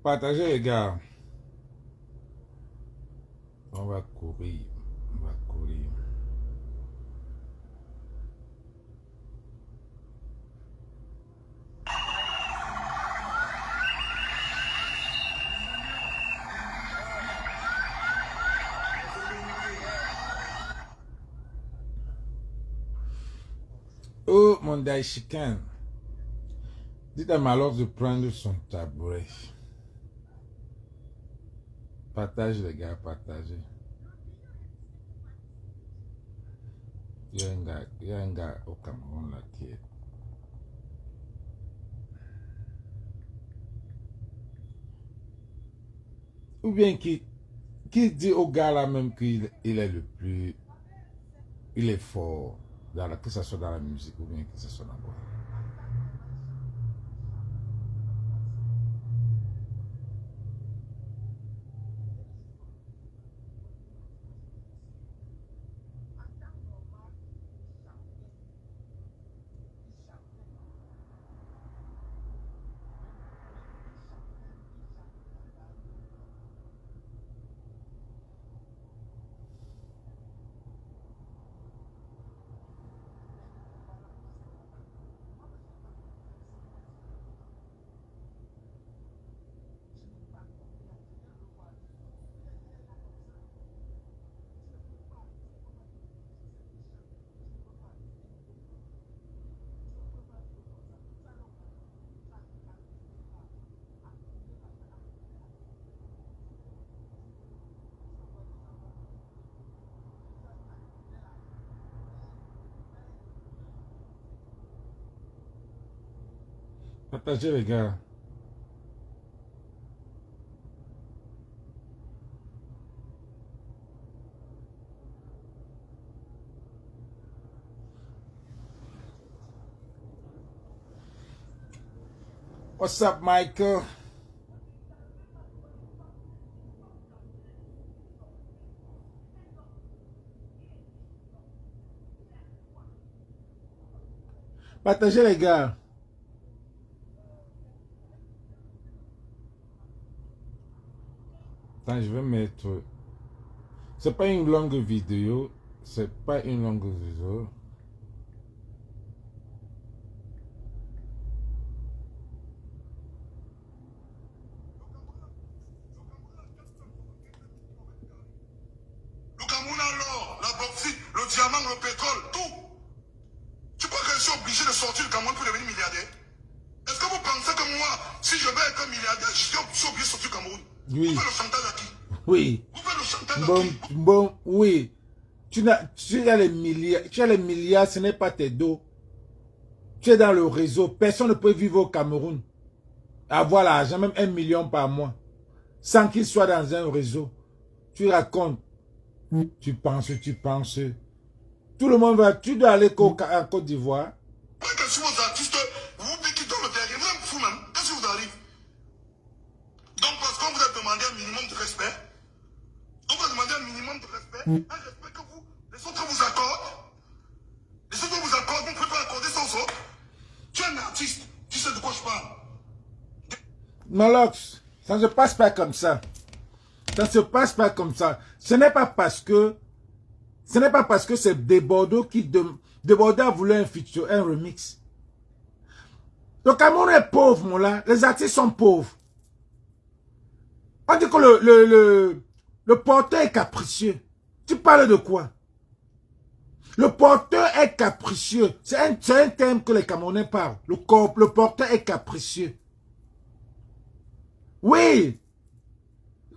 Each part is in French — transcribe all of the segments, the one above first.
Partagez les gars. On va courir. On va courir. Oh, mon daïchican. Dites à Malox de prendre son tabouret. Partage les gars, partagez. Il y a un gars au Cameroun là qui est. Ou bien qui dit au gars là même qu'il est le plus. Il est fort. Que ce soit dans la musique ou bien que ce soit dans quoi. Partagez les gars. What's up, Michael? Partagez les gars. Attends, je vais mettre. C'est pas une longue vidéo. C'est pas une longue vidéo. Le Cameroun a l'or, la bauxite, le diamant, le pétrole, tout. Tu crois que je suis obligé de sortir du Cameroun pour devenir milliardaire? Est-ce que vous pensez que moi, si je vais être milliardaire, je suis obligé de sortir du Cameroun? Oui. Vous faites le chantage à qui? Oui. Vous faites le chantage à qui? Bon, oui. Tu as les milliards, ce n'est pas tes dos. Tu es dans le réseau. Personne ne peut vivre au Cameroun. Avoir l'argent, même 1 million par mois. Sans qu'il soit dans un réseau. Tu racontes. Tu penses. Tout le monde va. Tu dois aller en Côte d'Ivoire. Pourquoi que si vos artistes, vous dites qu'ils donnent le derrière, même fou même, qu'est-ce qui vous arrive? Donc parce qu'on vous a demandé un minimum de respect, on vous a demandé un minimum de respect, un respect que vous, les autres vous accordent. Les autres vous accordent, vous ne pouvez pas accorder ça aux autres. Tu es un artiste, tu sais de quoi je parle. Malox, ça ne se passe pas comme ça. Ça ne se passe pas comme ça. Ce n'est pas parce que c'est Desbordeaux qui Desbordeaux a voulu un feature, un remix. Le Cameroun est pauvre, mon là. Les artistes sont pauvres. On dit que le porteur est capricieux. Tu parles de quoi? Le porteur est capricieux. C'est un thème que les Camerounais parlent. Le porteur est capricieux. Oui.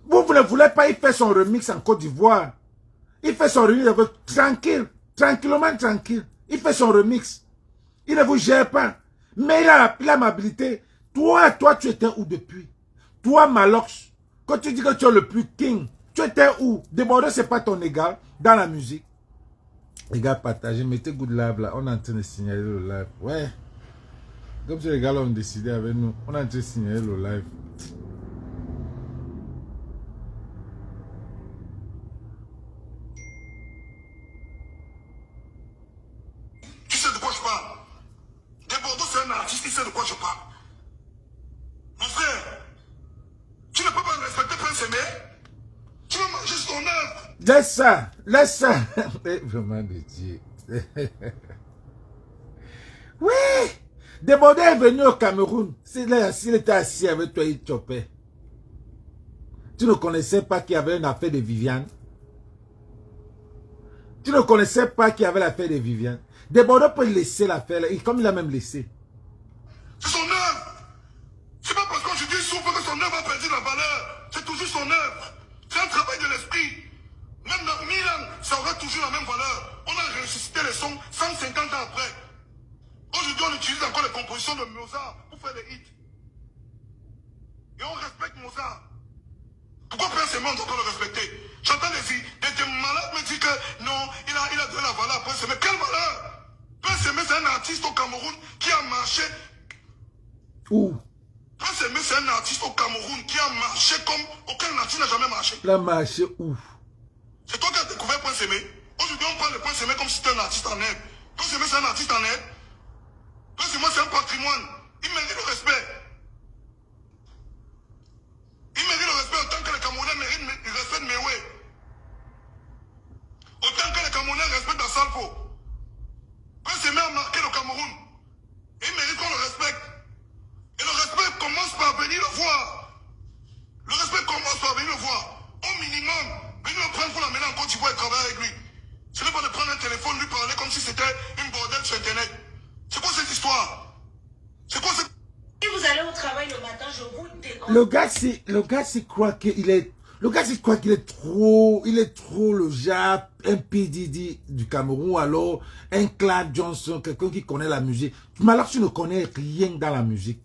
Vous ne voulez pas, il fait son remix en Côte d'Ivoire. Il fait son remix tranquille. Tranquillement tranquille. Il fait son remix. Il ne vous gère pas. Mais il a l'amabilité. Toi, tu étais où depuis? Toi, Malox, quand tu dis que tu es le plus king, tu étais où? Desbordeaux, ce n'est pas ton égal dans la musique. Les gars, partagez, mettez good live là. On est en train de signaler le live. Ouais. Comme si les gars là ont décidé avec nous. On est en train de signaler le live. Tu sais de quoi je parle? Desbordeaux, c'est un artiste, il sait de quoi je parle. Mon frère, tu ne peux pas respecter Prince Aimé. Tu vas manger son œuvre. Laisse ça. Laisse ça. Vraiment de Dieu. Oui. Desbordeaux est venu au Cameroun. S'il était assis avec toi, il chopait. Tu ne connaissais pas qu'il y avait une affaire de Viviane. Tu ne connaissais pas qu'il y avait l'affaire de Viviane. Desbordeaux peut laisser l'affaire, comme il a même laissé. C'est son œuvre. C'est pas parce qu'on se dit souffre que son œuvre a perdu la valeur. C'est toujours son œuvre. C'est un travail de l'esprit. Même dans 1000 ans, ça aura toujours la même valeur. On a ressuscité les sons 150 ans après. Aujourd'hui, on utilise encore les compositions de Mozart pour faire des hits. Et on respecte Mozart. Pourquoi Prince Aimé, on doit pas le respecter? J'entends des malades me dire que non, il a donné la valeur à Prince Aimé. Quelle valeur? Prince Aimé, c'est un artiste au Cameroun qui a marché. Où? Prince Aimé, c'est un artiste au Cameroun qui a marché comme aucun artiste n'a jamais marché. Il a marché où? C'est toi qui as découvert Prince Aimé. Aujourd'hui, on parle de Prince Aimé comme si c'était un artiste en herbe. Prince Aimé, c'est un artiste en herbe. Prince Aimé, c'est un patrimoine. Il mérite le respect. Il mérite le respect autant que les Camerounais méritent le respect de Mewe. Autant que les Camerounais respectent Assalfo. Prince Aimé a marqué le Cameroun. Il mérite qu'on le respecte. Et le respect commence par venir le voir. Le respect commence par venir le voir. Au minimum, venir le prendre pour l'amener en Côte d'Ivoire et travailler avec lui. Ce n'est pas de prendre un téléphone, lui parler comme si c'était une bordelle sur Internet. C'est quoi cette histoire? C'est quoi cette... Si vous allez au travail le matin, je vous déconseille. Le gars, c'est croit qu'il est... Le gars, c'est croit qu'il est trop... Il est trop le genre, un PDD du Cameroun, ou alors un Clark Johnson, quelqu'un qui connaît la musique. Mais alors, tu ne connais rien dans la musique.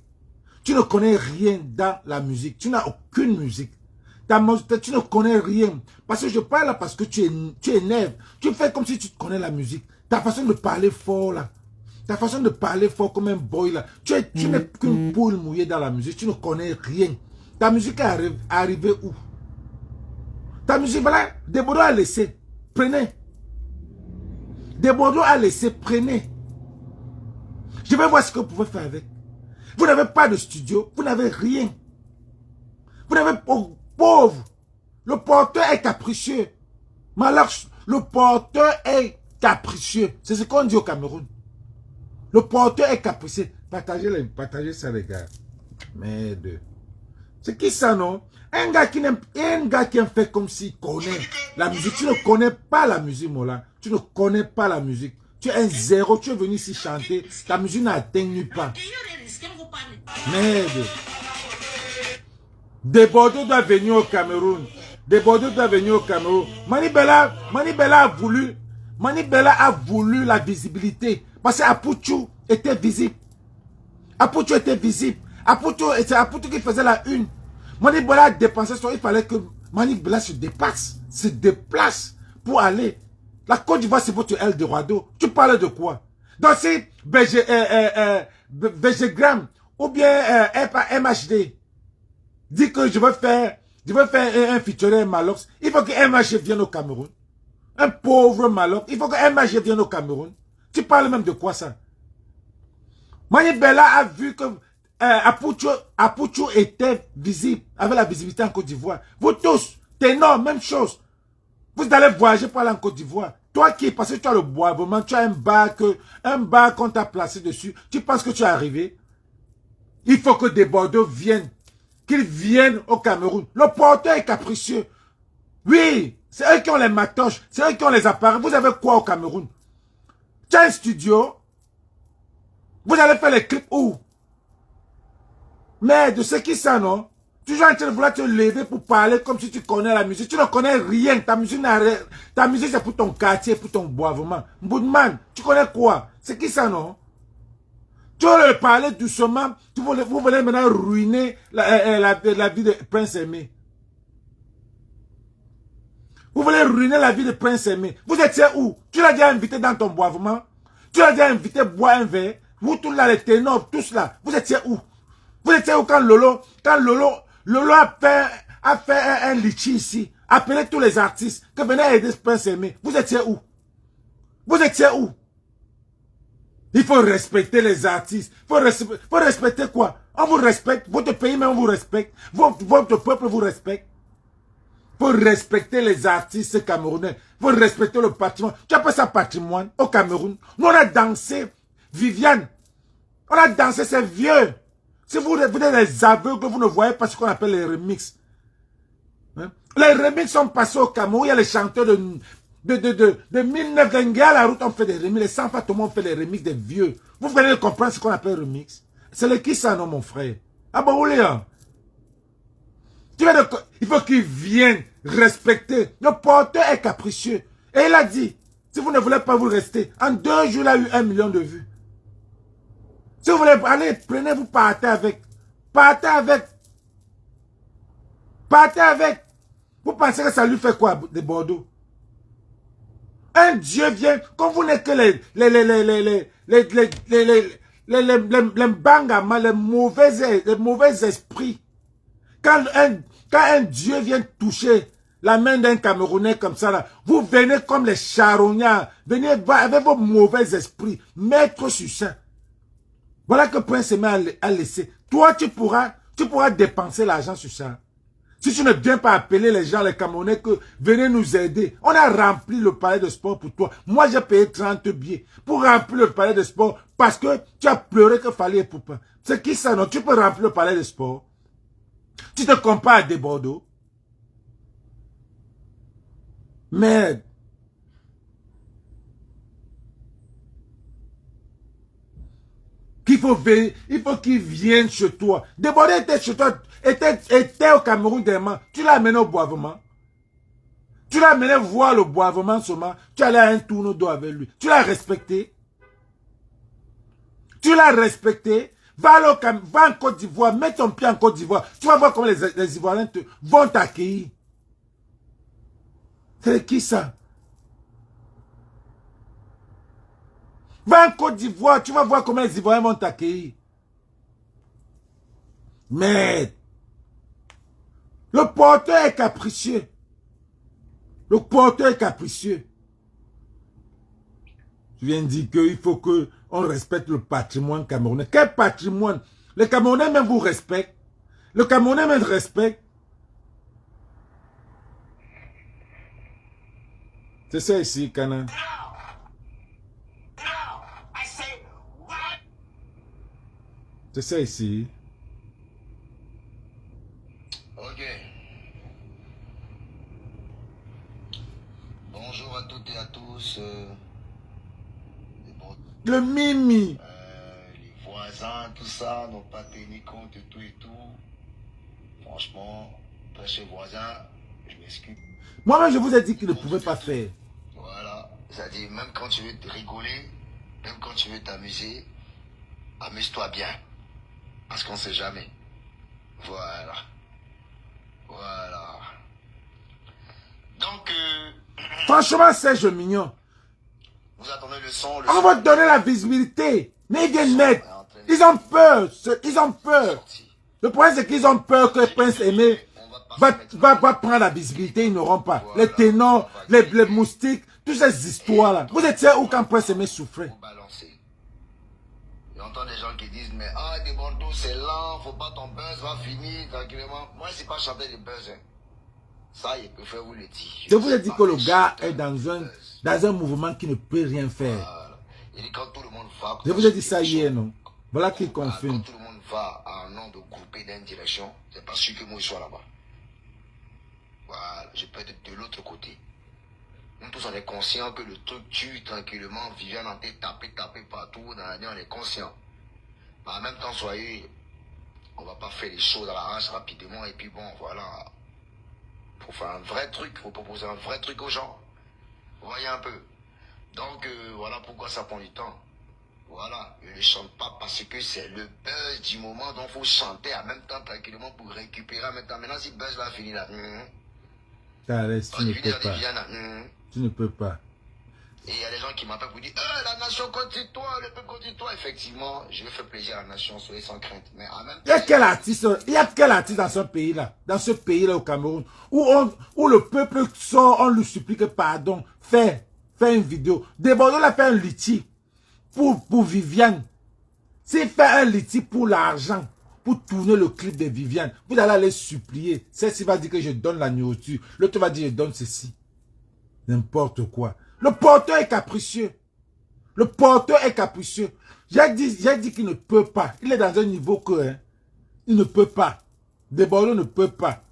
Tu ne connais rien dans la musique. Tu n'as aucune musique. Tu ne connais rien. Parce que je parle là parce que tu énerves. Tu fais comme si tu connais la musique. Ta façon de parler fort là. Ta façon de parler fort comme un boy là. Tu n'es qu'une poule mouillée dans la musique. Tu ne connais rien. Ta musique est arrivée où? Ta musique, voilà. Desbordeaux a laissé. Prenez. Desbordeaux a laissé. Prenez. Je vais voir ce que vous pouvez faire avec. Vous n'avez pas de studio. Vous n'avez rien. Vous n'avez pas... Pauvre. Le porteur est capricieux. Malheur, le porteur est capricieux. C'est ce qu'on dit au Cameroun. Le porteur est capricieux. Partagez ça, les gars. Merde. C'est qui ça, non? Un gars qui fait comme s'il connaît la musique. Tu ne connais pas la musique, Mola. Tu ne connais pas la musique. Tu es un zéro. Tu es venu ici chanter. Ta musique n'atteint nulle part. Merde. Desbordeaux doit venir au Cameroun. Desbordeaux doit venir au Cameroun. Manibela a voulu la visibilité. Parce qu'Apouchou était visible. Apouchou était visible. C'est Apouchou qui faisait la une. Manibela a dépensé son... Il fallait que Manibela se déplace pour aller. La Côte d'Ivoire, c'est votre Eldorado. Tu parles de quoi? Donc c'est BGgram ou bien MHD. Dit que je veux faire un featuring Malox. Il faut que MHD vienne au Cameroun. Un pauvre Malox. Il faut que MHD vienne au Cameroun. Tu parles même de quoi ça? Manibela a vu que Apouchou était visible, avait la visibilité en Côte d'Ivoire. Vous tous, ténors, même chose. Vous allez voyager pour aller en Côte d'Ivoire. Toi qui, parce que tu as le boisement, tu as un bar qu'on t'a placé dessus, tu penses que tu es arrivé? Il faut que Desbordeaux viennent. Qu'ils viennent au Cameroun. Le porteur est capricieux. Oui, c'est eux qui ont les matoches, c'est eux qui ont les appareils. Vous avez quoi au Cameroun? Tu as un studio? Vous allez faire les clips où? Mais de ce qui ça, non? Toujours en train de vouloir te lever pour parler comme si tu connais la musique. Tu ne connais rien. Ta musique, c'est pour ton quartier, pour ton boisement. Mboudman, tu connais quoi? C'est qui ça, non? Tu veux parler doucement. Vous voulez maintenant ruiner la vie de Prince Aimé. Vous voulez ruiner la vie de Prince Aimé. Vous étiez où? Tu l'as déjà invité dans ton boivement? Tu l'as déjà invité boire un verre? Vous tous là, les ténors, tous là. Vous étiez où? Vous étiez où quand Lolo a fait un litchi ici? Appelez tous les artistes que venaient aider Prince Aimé. Vous étiez où? Vous étiez où? Il faut respecter les artistes. Faut respecter quoi? On vous respecte. Votre pays même vous respecte. Votre peuple vous respecte. Faut respecter les artistes camerounais. Faut respecter le patrimoine. Tu appelles ça patrimoine au Cameroun? Nous, on a dansé Viviane. On a dansé, c'est vieux. Si vous êtes des aveugles, vous ne voyez pas ce qu'on appelle les remixes. Hein? Les remixes sont passés au Cameroun. Il y a les chanteurs de 1900 à la route, on fait des remixes. Les sans tout le monde fait les remixes des vieux. Vous venez de comprendre ce qu'on appelle remix. C'est le qui ça, non, mon frère? Ah bon, Léon? Il faut qu'il vienne respecter. Le porteur est capricieux. Et il a dit, si vous ne voulez pas vous rester, en 2 jours, il a eu 1 million de vues. Si vous voulez aller, prenez-vous, partez avec. Partez avec. Partez avec. Vous pensez que ça lui fait quoi de Bordeaux? Un Dieu vient, quand vous n'êtes que les bangama, les mauvais esprits. Quand un Dieu vient toucher la main d'un Camerounais comme ça, là, vous venez comme les charognards, venez avec vos mauvais esprits, mettre sur ça. Voilà que Prince Aimé a laissé. Toi, tu pourras dépenser l'argent sur ça. Si tu ne viens pas appeler les gens, les Camerounais, que venez nous aider. On a rempli le palais de sport pour toi. Moi, j'ai payé 30 billets pour remplir le palais de sport parce que tu as pleuré qu'il fallait poupa. C'est qui ça, non? Tu peux remplir le palais de sport. Tu te compares à des Bordeaux. Merde. Il faut qu'il vienne chez toi. Débordé était chez toi, était au Cameroun dernièrement. Tu l'as amené au boivement. Tu l'as amené voir le boivement seulement. Tu allais à un tournoi d'eau avec lui. Tu l'as respecté. Tu l'as respecté. Va en Côte d'Ivoire, mets ton pied en Côte d'Ivoire. Tu vas voir comment les Ivoiriens vont t'accueillir. C'est qui ça? Va en Côte d'Ivoire, tu vas voir comment les Ivoiriens vont t'accueillir. Mais le porteur est capricieux. Le porteur est capricieux. Tu viens de dire qu'il faut qu'on respecte le patrimoine camerounais. Quel patrimoine? Les Camerounais même vous respectent. Le Camerounais même respecte. C'est ça ici, Cana. C'est ça ici. Ok. Bonjour à toutes et à tous. Le Mimi. Les voisins, tout ça, n'ont pas tenu compte de tout et tout. Franchement, après chez voisins, je m'excuse. Moi-même, je vous ai dit qu'il ne pouvait pas faire. Voilà. C'est-à-dire, même quand tu veux te rigoler, même quand tu veux t'amuser, amuse-toi bien. Parce qu'on ne sait jamais. Voilà. Voilà. Donc, Franchement, Serge Mignon. vous attendez le son. On va te donner la visibilité. Mais ils viennent net. Ils ont peur. Ils ont peur. Le problème, c'est qu'ils ont peur que Prince Aimé va prendre la visibilité. Ils n'auront pas. Les ténors, les moustiques, toutes ces histoires-là. Vous étiez où quand Prince Aimé souffrait? J'entends des gens qui disent, mais ah, des Bordeaux, c'est lent, faut pas ton buzz va finir tranquillement. Moi, je ne sais pas chanter des buzz. Hein. Ça, il préfère vous le dire. Je vous ai dit que le gars est dans un mouvement qui ne peut rien faire. Voilà. Il dit quand tout le monde va... Je vous ai dit ça hier, non? Voilà qu'il confirme. Quand tout le monde va à un nom de groupé d'une direction, c'est pas sûr que moi je sois là-bas. Voilà, je peux être de l'autre côté. Nous tous, on est conscients que le truc tue tranquillement, Viviane en tête, taper partout, dans l'année, on est conscient. Mais en même temps, soyez, on va pas faire les choses à l'arrache rapidement, et puis bon, voilà. Faut faire un vrai truc, faut proposer un vrai truc aux gens. Vous voyez un peu. Donc, voilà pourquoi ça prend du temps. Voilà, je ne chante pas parce que c'est le buzz du moment, donc il faut chanter en même temps tranquillement pour récupérer en même temps. Maintenant, si le buzz va finir là, Thalès, tu ne peux pas. Viviane, Tu ne peux pas. et il y a des gens qui m'appellent pour dire la nation contre toi, le peuple contre toi. Effectivement, je vais faire plaisir à la nation, soyez sans crainte. Mais en même temps, Il y a quel artiste dans ce pays-là, au Cameroun, où le peuple sort, on lui supplie pardon, fais une vidéo. Desbordeaux a fait un litige pour Viviane. S'il fait un litige pour l'argent, pour tourner le clip de Viviane, vous allez aller supplier. Celle-ci va dire que je donne la nourriture. L'autre va dire je donne ceci. N'importe quoi. Le porteur est capricieux. Le porteur est capricieux. J'ai dit qu'il ne peut pas. Il est dans un niveau que, il ne peut pas. Desbordeaux ne peut pas.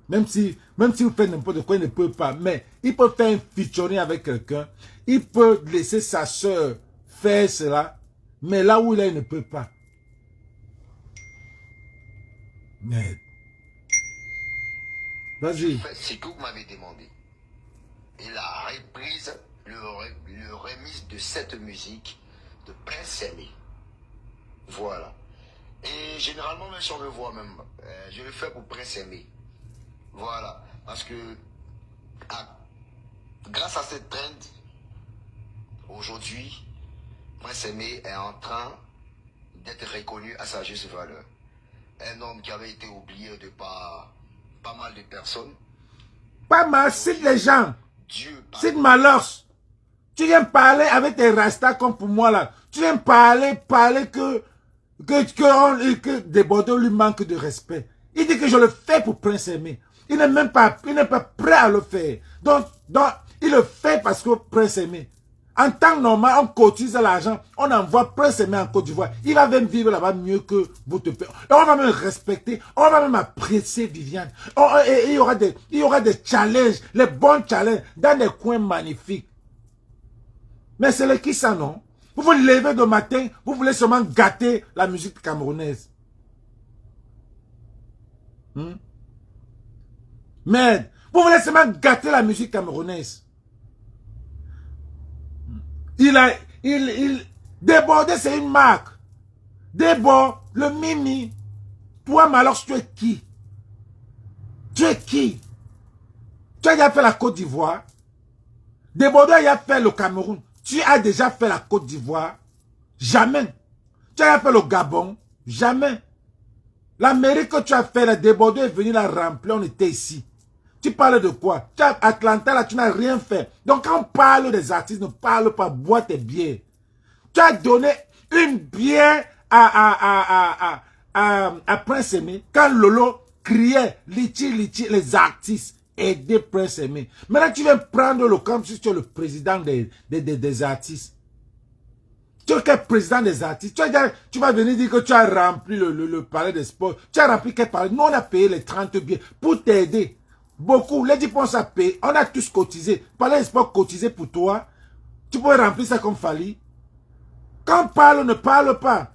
Même si vous faites n'importe quoi, il ne peut pas. Mais il peut faire un featuring avec quelqu'un. Il peut laisser sa soeur faire cela. Mais là où il est, il ne peut pas. Mais... Vas-y. c'est ce que vous m'avez demandé. Et la reprise, le remix de cette musique de Prince Aimé. Voilà. Et généralement, même si on me voit même, je le fais pour Prince Aimé. Voilà. Parce que grâce à cette trend, aujourd'hui, Prince Aimé est en train d'être reconnu à sa juste valeur. Un homme qui avait été oublié de pas mal de personnes. Pas mal, cite les gens. Dieu. Cite Malheurs. Tu viens parler avec tes rastas comme pour moi là. Tu viens parler que Desbordeaux lui manque de respect. Il dit que je le fais pour Prince Aimé. Il n'est même pas prêt à le faire. Donc, il le fait parce que Prince Aimé. En temps normal, on cotise l'argent, on envoie Prince Aimé en Côte d'Ivoire. Il va même vivre là-bas mieux que votre père. On va même respecter, on va même apprécier Viviane. Et il y aura des challenges, les bons challenges, dans des coins magnifiques. Mais c'est le qui ça, non? Vous vous levez le matin, vous voulez seulement gâter la musique camerounaise. Merde, vous voulez seulement gâter la musique camerounaise. Desbordeaux, c'est une marque. Desbordeaux, le Mimi. Toi, Malheurs, tu es qui? Tu es qui? Tu as déjà fait la Côte d'Ivoire. Desbordeaux a déjà fait le Cameroun. Tu as déjà fait la Côte d'Ivoire. Jamais. Tu as déjà fait le Gabon. Jamais. L'Amérique que tu as fait, Desbordeaux est venu la remplir, on était ici. Tu parles de quoi? Tu as Atlanta, là, tu n'as rien fait. Donc, quand on parle des artistes, ne parle pas, bois tes bières. Tu as donné une bière à Prince Aimé. Quand Lolo criait, Litchi, les artistes, aider Prince Aimé. Maintenant, tu viens prendre le camp si tu es le président des artistes. Tu es le président des artistes. Tu vas venir dire que tu as rempli le palais des sports. Tu as rempli quel palais? Nous, on a payé les 30 billets pour t'aider. Beaucoup, les 10% à payer, on a tous cotisé. Palais des sports cotisé pour toi. Tu peux remplir ça comme Fali. Quand on parle, ne parle pas.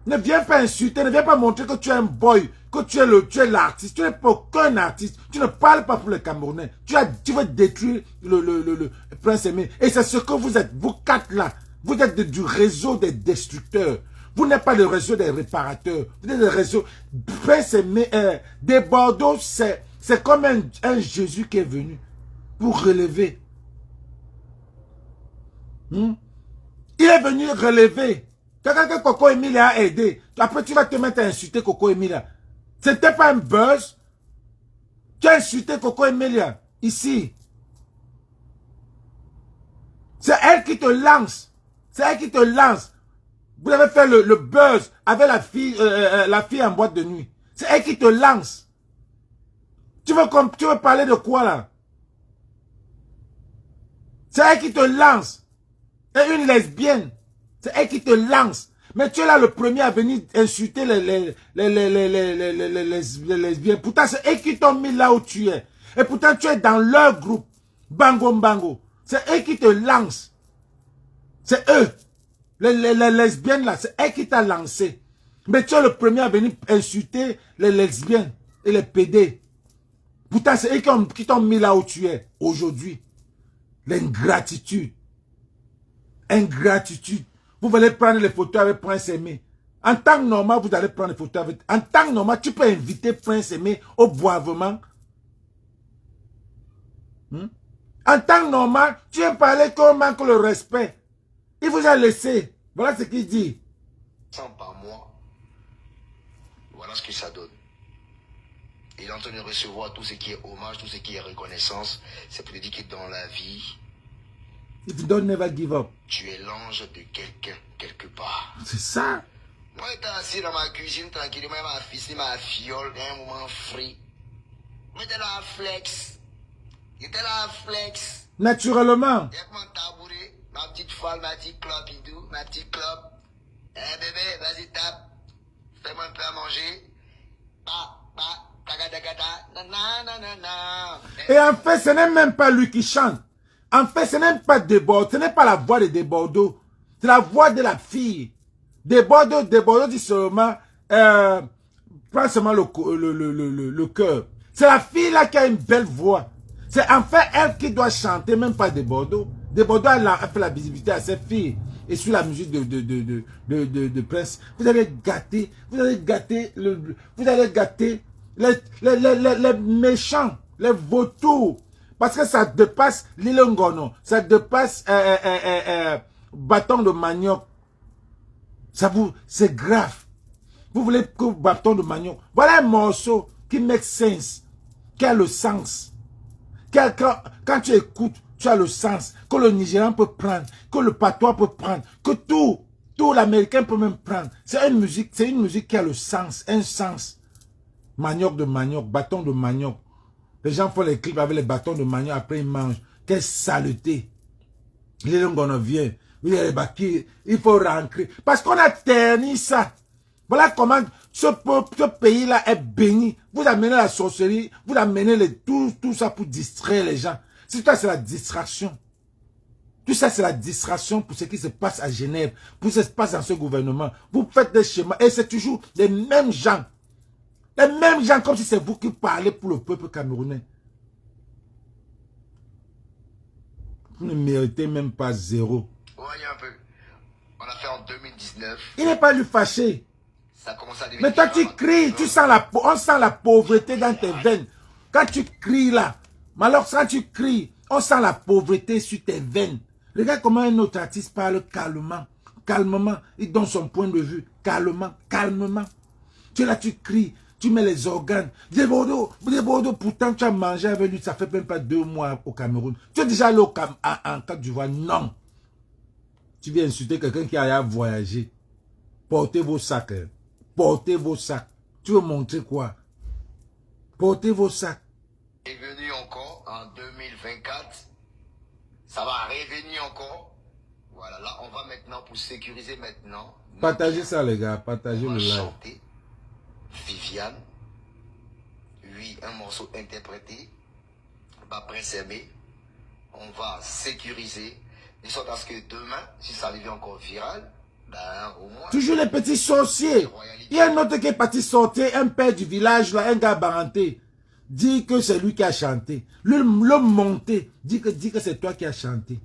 Ne viens pas insulter, ne viens pas montrer que tu es un boy, que tu es l'artiste. Tu n'es pas aucun artiste. Tu ne parles pas pour les Camerounais. Tu veux détruire le Prince Aimé. Et c'est ce que vous êtes, vous quatre là. Vous êtes du réseau des destructeurs. Vous n'êtes pas le réseau des réparateurs. Vous êtes le réseau. Prince Aimé, Desbordeaux, c'est comme un Jésus qui est venu pour relever. Il est venu relever. Quelqu'un que Coco Emilia a aidé. Après, tu vas te mettre à insulter Coco Emilia. C'était pas un buzz. Tu as insulté Coco Emilia. Ici. C'est elle qui te lance. C'est elle qui te lance. Vous avez fait le buzz avec la fille en boîte de nuit. C'est elle qui te lance. Tu veux parler de quoi là? C'est elle qui te lance. Et une lesbienne. C'est elle qui te lance. Mais tu es là le premier à venir insulter les lesbiennes. Pourtant, c'est eux qui t'ont mis là où tu es. Et pourtant, tu es dans leur groupe. Bango Bango. C'est eux qui te lancent. C'est eux. Les lesbiennes là, c'est eux qui t'ont lancé. Mais tu es le premier à venir insulter les lesbiennes et les PD. Pourtant, c'est eux qui t'ont mis là où tu es aujourd'hui. L'ingratitude. Ingratitude. Vous allez prendre les photos avec Prince Aimé. En temps normal, vous allez prendre les photos avec... En temps normal, tu peux inviter Prince Aimé au boivement. En temps normal, tu viens parler qu'on manque le respect. Il vous a laissé. Voilà ce qu'il dit. Par mois, voilà ce que ça donne. Il est en train de recevoir tout ce qui est hommage, tout ce qui est reconnaissance. C'est pour te dire que dans la vie, If you don't never give up. tu es l'ange de quelqu'un, quelque part. C'est ça. Moi, j'étais assis dans ma cuisine tranquillement, ma fille, ma fiole, un moment free. Moi, j'étais là à flex. J'étais là à flex. Naturellement. Avec mon tabouret, ma petite folle, ma petite clope, idou, ma petite clope. Eh bébé, vas-y, tape. Fais-moi un peu à manger. Et en fait, ce n'est même pas lui qui chante. En fait, ce n'est pas Desbordeaux, ce n'est pas la voix de Desbordeaux. C'est la voix de la fille. Desbordeaux dit seulement, prends seulement le cœur. C'est la fille là qui a une belle voix. C'est en fait elle qui doit chanter, même pas Desbordeaux. Desbordeaux a fait la visibilité à cette fille. Et sur la musique de Prince, vous allez gâter les méchants, les vautours. Parce que ça dépasse l'île Ngono, ça dépasse bâton de manioc. C'est grave. Vous voulez que bâton de manioc. Voilà un morceau qui make sense, qui a le sens. Quand tu écoutes, tu as le sens, que le Nigérian peut prendre, que le patois peut prendre, que tout l'Américain peut même prendre. C'est une musique qui a le sens, un sens. Manioc de manioc, bâton de manioc. Les gens font les clips avec les bâtons de manioc, après ils mangent. Quelle saleté. Les langues on vient. Il faut rentrer. Parce qu'on a terni ça. Voilà comment ce pays-là est béni. Vous amenez la sorcellerie, vous amenez tout ça pour distraire les gens. C'est ça, c'est la distraction. Tout ça, c'est la distraction pour ce qui se passe à Genève, pour ce qui se passe dans ce gouvernement. Vous faites des schémas et c'est toujours les mêmes gens. Les mêmes gens comme si c'est vous qui parlez pour le peuple camerounais. Vous ne méritez même pas zéro. Voyez un peu. On a fait en 2019. Il n'est pas lui fâché. Ça commence à devenir. Mais toi, tu cries, on sent la pauvreté dans tes veines. Quand tu cries là, alors quand tu cries, on sent la pauvreté sur tes veines. Regarde comment un autre artiste parle calmement. Calmement, il donne son point de vue. Calmement, calmement. Tu es là, tu cries, tu mets les organes. Desbordeaux, pourtant tu as mangé avec lui, ça fait même pas 2 mois au Cameroun. Tu es déjà allé en Côte d'Ivoire? Non. Tu viens insulter quelqu'un qui a voyagé. Portez vos sacs. Hein. Portez vos sacs. Tu veux montrer quoi? Portez vos sacs. Est venu encore en 2024. Ça va revenir encore. Voilà, là, on va maintenant, pour sécuriser maintenant. Partagez ça, les gars. Partagez on va le live. chanter Viviane. Oui, un morceau interprété par Prince Aimé. On va sécuriser. De sorte à ce que demain, si ça arrive encore viral, ben, au moins... Toujours les petits sorciers. Il y a un autre qui est parti sortir, un père du village, là, un gars baranté. Dit que c'est lui qui a chanté. Le monté. Dit que c'est toi qui as chanté.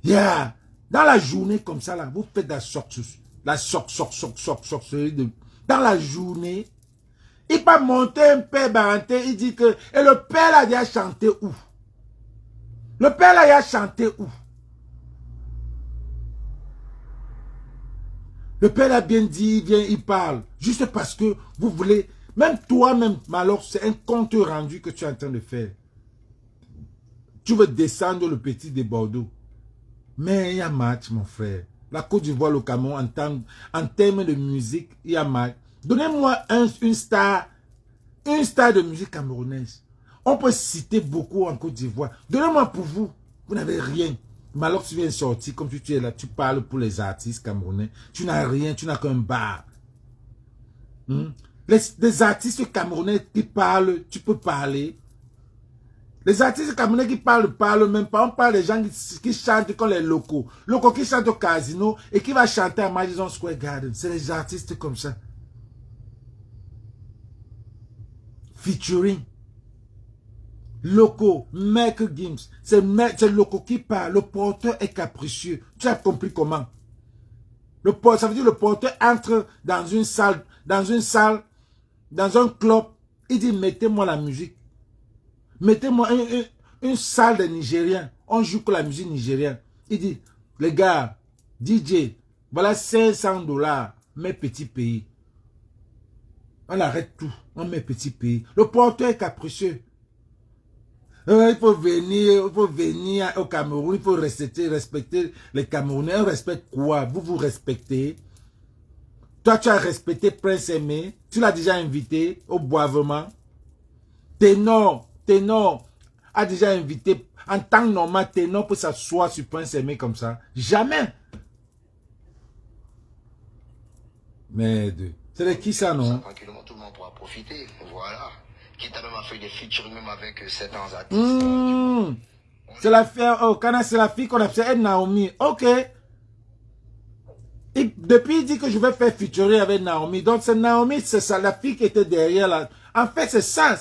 Yeah. Dans la journée comme ça, là, vous faites la sorcellerie. Dans la journée, il peut monter un père baranté, il dit que... Et le père là, il a chanté où? Le père là, il a chanté où? Le père a bien dit, il parle. Juste parce que vous voulez... Même toi-même, alors c'est un compte rendu que tu es en train de faire. Tu veux descendre le petit de Bordeaux. Mais il y a match, mon frère. La Côte d'Ivoire, le Cameroun, en termes de musique, il y a match. Donnez-moi une star de musique camerounaise. On peut citer beaucoup en Côte d'Ivoire. Donnez-moi pour vous. Vous n'avez rien. Mais alors tu viens sortir, comme tu es là, tu parles pour les artistes camerounais. Tu n'as rien, tu n'as qu'un bar. Les artistes camerounais qui parlent, tu peux parler. Les artistes camerounais qui parlent même pas. On parle des gens qui chantent comme les locaux. Locaux qui chantent au casino et qui va chanter à Madison Square Garden. C'est les artistes comme ça. Featuring. Locaux, Michael Gims. C'est Locaux qui parle. Le porteur est capricieux. Tu as compris comment? Ça veut dire le porteur entre dans une salle, dans un club. Il dit, mettez-moi la musique. Mettez-moi une salle de Nigériens. On joue que la musique nigérienne. Il dit, les gars, DJ, voilà 500 $, mes petits pays. On arrête tout. On met petit pays. Le porteur est capricieux. Il faut venir au Cameroun. Il faut respecter les Camerounais. On respecte quoi? Vous respectez. Toi, tu as respecté Prince Aimé. Tu l'as déjà invité au boivement. Ténor a déjà invité. En temps normal, Ténor peut s'asseoir sur Prince Aimé comme ça. Jamais. Merde. C'est de qui ça, non? Tranquillement, tout le monde pourra profiter. Voilà. Quitte à même à faire des featuring même avec certains artistes. C'est la fille, oh, Kana, c'est la fille qu'on appelle Naomi. Ok. Et depuis, il dit que je vais faire featuring avec Naomi. Donc, c'est Naomi, c'est ça, la fille qui était derrière là. En fait, c'est ça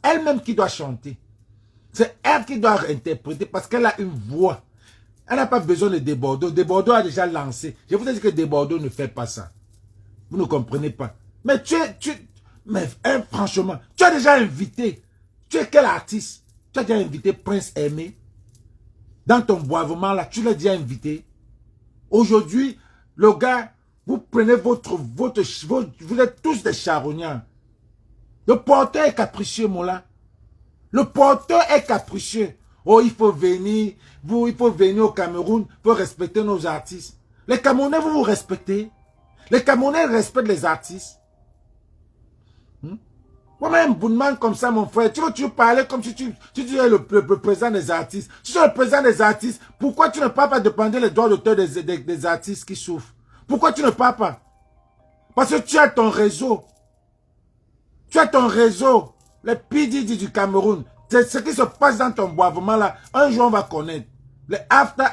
elle-même qui doit chanter. C'est elle qui doit interpréter parce qu'elle a une voix. Elle n'a pas besoin de Desbordeaux. Desbordeaux a déjà lancé. Je vous ai dit que Desbordeaux ne fait pas ça. Vous ne comprenez pas. Mais mais franchement, tu as déjà invité. Tu es quel artiste? Tu as déjà invité Prince Aimé. Dans ton boivement là, tu l'as déjà invité. Aujourd'hui, le gars, vous prenez vous êtes tous des charognards. Le porteur est capricieux, mon là. Le porteur est capricieux. Oh, il faut venir au Cameroun pour respecter nos artistes. Les Camerounais, vous respectez. Les Camerounais respectent les artistes. Moi-même, Bounman comme ça, mon frère, tu parlais comme si tu es le président des artistes. Si tu es le président des artistes, pourquoi tu ne parles pas de demander les droits d'auteur des artistes qui souffrent? Pourquoi tu ne parles pas? Parce que tu as ton réseau. Tu as ton réseau. Les PDD du Cameroun. C'est ce qui se passe dans ton boivement là. Un jour, on va connaître. Les after.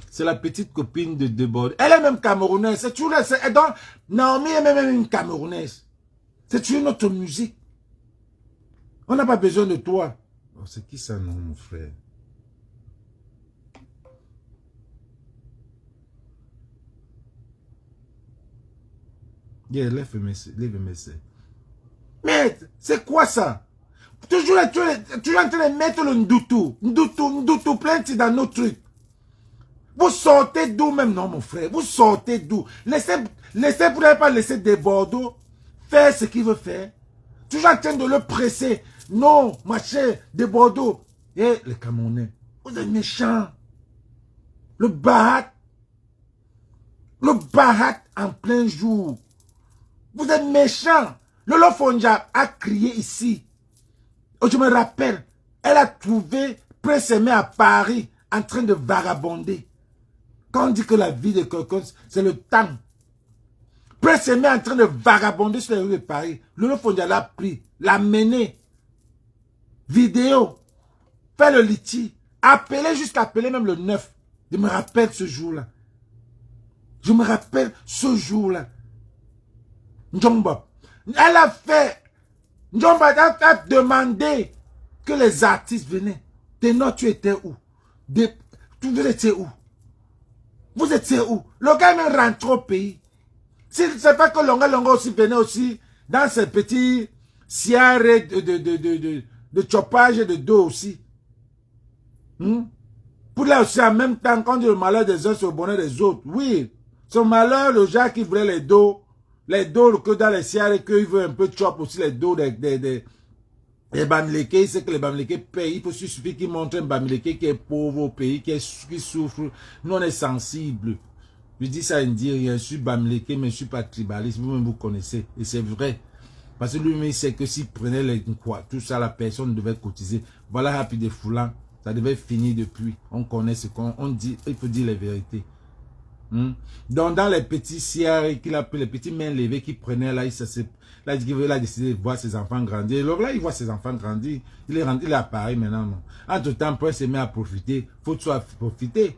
C'est la petite copine de Desbordeaux. Elle est même camerounaise. C'est toujours donc Naomi est même une camerounaise. C'est toujours notre musique. On n'a pas besoin de toi. Oh, c'est qui ça, non, mon frère? Yeah, leave a message. Mais c'est quoi ça? Toujours en train de mettre le ndoutou, plein de dans nos trucs. Vous sortez d'où même, non, mon frère? Vous sortez d'où? Vous n'avez pas laissé Desbordeaux faire ce qu'il veut faire. Toujours en train de le presser. Non, ma chère, Desbordeaux. Et les Camerounais, vous êtes méchants. Le Bahat en plein jour. Vous êtes méchants. Lolo Fonja a crié ici. Oh, je me rappelle, elle a trouvé Prince Aimé à Paris en train de vagabonder. Quand on dit que la vie de quelqu'un, c'est le temps. Prince Aimé en train de vagabonder sur les rues de Paris. Lolo Fonja l'a pris, l'a mené. Vidéo. Fait le liti. Appelé jusqu'à appeler même le 9. Je me rappelle ce jour-là. Je me rappelle ce jour-là. Njomba. Elle a fait. Njomba a demandé que les artistes venaient. Ténor, tu étais où? Vous étiez où? Vous étiez où? Le gars même rentre au pays. Si c'est pas que Longa aussi venait aussi dans ces petits siarés de chopage et de dos aussi. Pour là aussi en même temps, quand le malheur des uns sur le bonheur des autres. Oui. Son malheur, le gars qui voulait les dos que dans les siarés, qu'il veut un peu chop aussi les dos des Bamileke, il sait que les Bamileke payent. Il suffit qu'il montre un Bamileke qui est pauvre au pays, qui souffre. Nous, on est sensible. Je dis ça, il ne dit rien. Je suis Bamileke, mais je ne suis pas tribaliste. Vous-même, vous connaissez. Et c'est vrai. Parce que lui-même, il sait que s'il prenait tout ça, la personne devait cotiser. Voilà, Happy des Foulans. Ça devait finir depuis. On connaît ce qu'on dit. Il faut dire les vérités. Donc, dans les petits sièges qu'il appelle, les petits mains levées qu'il prenait là, il a décidé de voir ses enfants grandir. Alors là, il voit ses enfants grandir. Il est à Paris maintenant. Non. Entre temps, Prince Aimé à profiter. Faut que tu sois profiter.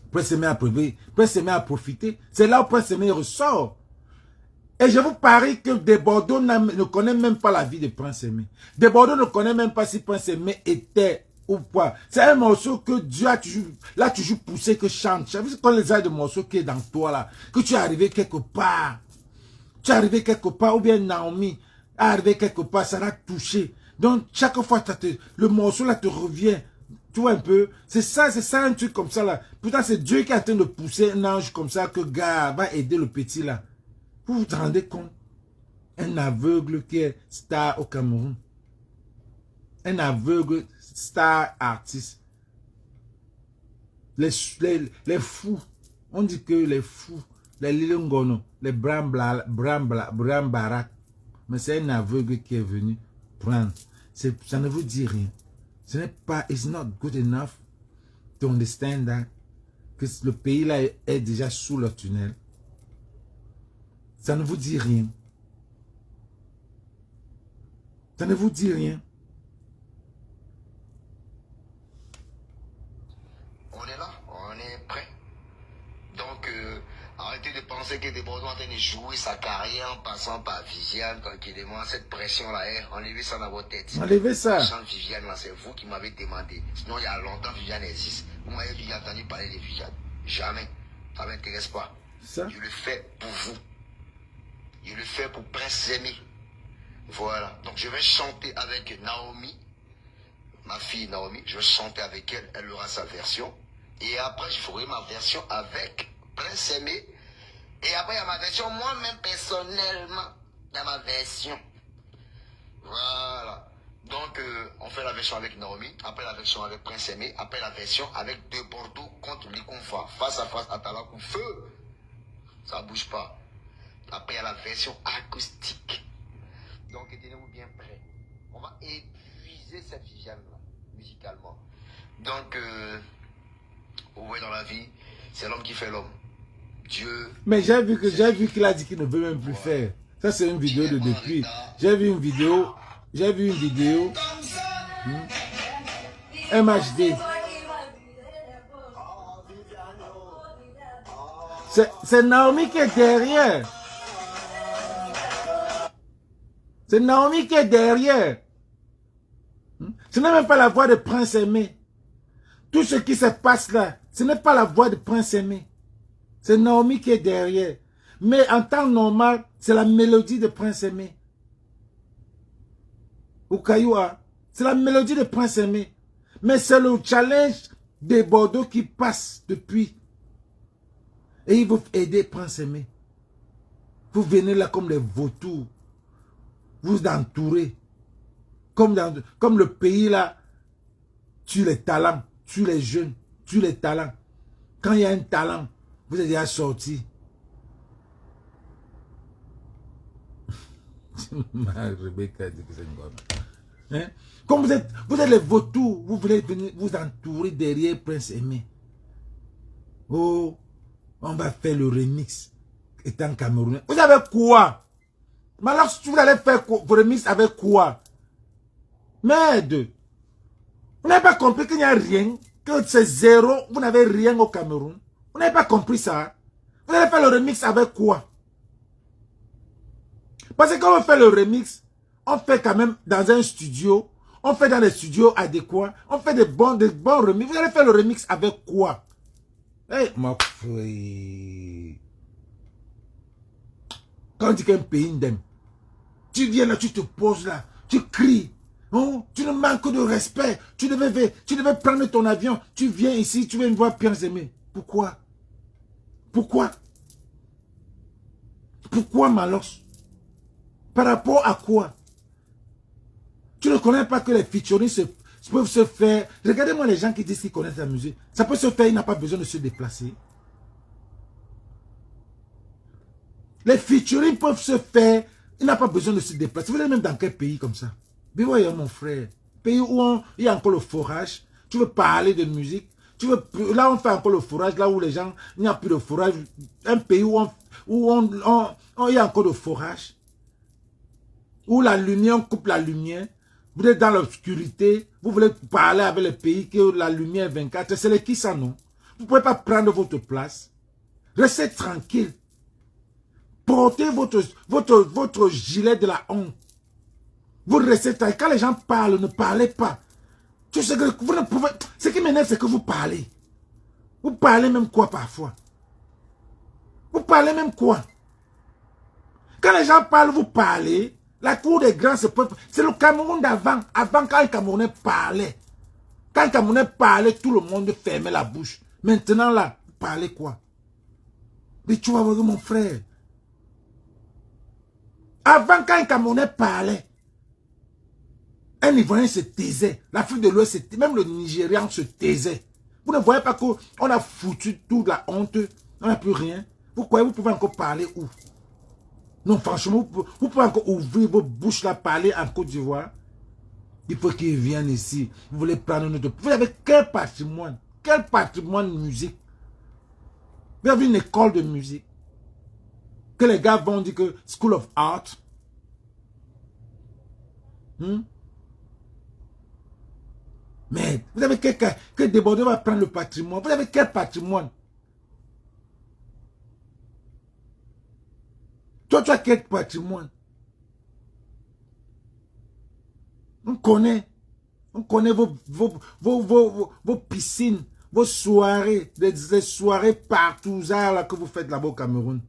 Prince Aimé à profiter. C'est là où Prince Aimé ressort. Et je vous parie que Desbordeaux ne connaît même pas la vie de Prince Aimé. Desbordeaux ne connaît même pas si Prince Aimé était ou quoi. C'est un morceau que Dieu a toujours poussé que chante. Tu as vu quand les airs de morceaux qui est dans toi là, que tu es arrivé quelque part. Tu es arrivé quelque part, ou bien Naomi est arrivé quelque part, ça l'a touché. Donc chaque fois, le morceau là te revient. Tu vois un peu, c'est ça un truc comme ça là. Pourtant c'est Dieu qui est en train de pousser un ange comme ça que gars va aider le petit là. Vous vous rendez compte? Un aveugle qui est star au Cameroun. Un aveugle star artiste. Les fous. On dit que les fous, les Lilongono, les Brambarak. Mais c'est un aveugle qui est venu prendre. Ça ne vous dit rien. Ce n'est pas, it's not good enough to understand that, que le pays là est déjà sous le tunnel. Ça ne vous dit rien. Ça ne vous dit rien. On est là, on est prêt. Donc, arrêtez de penser que Desbordeaux est en train de jouer sa carrière en passant par Viviane tranquillement. Cette pression-là, enlevez ça dans votre tête. Enlevez ça. Chante Viviane, là, c'est vous qui m'avez demandé. Sinon, il y a longtemps, Viviane existe. Vous m'avez déjà entendu parler de Viviane. Jamais. Ça ne m'intéresse pas. Ça? Je le fais pour vous. Je le fais pour Prince Zemi. Voilà. Donc, je vais chanter avec Naomi. Ma fille Naomi, je vais chanter avec elle. Elle aura sa version. Et après, je ferai ma version avec Prince Aimé. Et après, il y a ma version moi-même personnellement. Il y a ma version. Voilà. Donc, on fait la version avec Naomi. Après, la version avec Prince Aimé. Après, la version avec Desbordeaux contre Likonfa. Face à face à Talakou. Feu. Ça ne bouge pas. Après, il y a la version acoustique. Donc, tenez-vous bien prêts. On va épuiser cette Viviane-là, musicalement. Donc, vous voyez dans la vie, c'est l'homme qui fait l'homme. Dieu. Mais j'ai vu qu'il a dit qu'il ne veut même plus faire. Ça c'est une vidéo de depuis. J'ai vu une vidéo. MHD. C'est Naomi qui est derrière. C'est Naomi qui est derrière. Ce n'est même pas la voix de Prince Aimé. Tout ce qui se passe là, ce n'est pas la voix de Prince Aimé. C'est Naomi qui est derrière. Mais en temps normal, c'est la mélodie de Prince Aimé. Ou Kayoua, c'est la mélodie de Prince Aimé. Mais c'est le challenge des Bordeaux qui passe depuis. Et il vous aider Prince Aimé. Vous venez là comme les vautours. Vous entourez. Comme le pays là, tue les talents, tue les jeunes, tue les talents. Quand il y a un talent, vous êtes déjà sorti. Rebecca dit que c'est une bonne. Hein? Comme vous êtes les vautours, vous voulez venir vous entourer derrière Prince Aimé. Oh, on va faire le remix étant Camerounais. Vous avez quoi? Mais alors, vous allez faire le remix avec quoi? Merde! Vous n'avez pas compris qu'il n'y a rien, que c'est zéro, vous n'avez rien au Cameroun. Vous n'avez pas compris ça. Vous allez faire le remix avec quoi? Parce que quand on fait le remix, on fait quand même dans un studio, on fait dans les studios adéquats, on fait des bons remix. Vous allez faire le remix avec quoi? Hey, ma fille. Quand on dit qu'un pays n'aime, tu viens là, tu te poses là, tu cries. Oh, tu ne manques de respect. Tu devais prendre ton avion. Tu viens ici, tu viens voir Prince Aimé. Pourquoi? Pourquoi? Pourquoi, Malos? Par rapport à quoi? Tu ne connais pas que les featuring peuvent se faire. Regardez-moi les gens qui disent qu'ils connaissent la musique. Ça peut se faire, il n'a pas besoin de se déplacer. Les featuring peuvent se faire, il n'a pas besoin de se déplacer. Vous êtes même dans quel pays comme ça? Mais voyez mon frère, pays où il y a encore le forage, tu veux parler de musique, là on fait encore le forage, là où les gens, il n'y a plus de forage, un pays où il y a encore le forage, où la lumière, on coupe la lumière, vous êtes dans l'obscurité, vous voulez parler avec les pays que la lumière est 24, c'est les qui ça non? Vous ne pouvez pas prendre votre place, restez tranquille, portez votre gilet de la honte. Vous restez tranquille. Quand les gens parlent, ne parlez pas. Tu sais que vous ne pouvez... Ce qui m'énerve, c'est que vous parlez. Vous parlez même quoi parfois? Vous parlez même quoi? Quand les gens parlent, vous parlez. La cour des grands, c'est le Cameroun d'avant. Avant, quand les Camerounais parlaient. Quand les Camerounais parlaient, tout le monde fermait la bouche. Maintenant, là, vous parlez quoi? Mais tu vas voir mon frère. Avant, quand les Camerounais parlaient, un Ivoirien se taisait. L'Afrique de l'Ouest, même le Nigérian se taisait. Vous ne voyez pas qu'on a foutu toute la honte. On n'a plus rien. Vous croyez que vous pouvez encore parler où? Non, franchement, vous pouvez encore ouvrir vos bouches là, parler en Côte d'Ivoire. Il faut qu'ils viennent ici. Vous voulez prendre notre... Vous avez quel patrimoine? Quel patrimoine de musique? Vous avez une école de musique. Que les gars vont dire que School of Art. Mais vous avez quelqu'un que Débordeur va prendre le patrimoine. Vous avez quel patrimoine? Toi, tu as quel patrimoine? On connaît vos piscines, vos soirées, des soirées partout là que vous faites là-bas au Cameroun.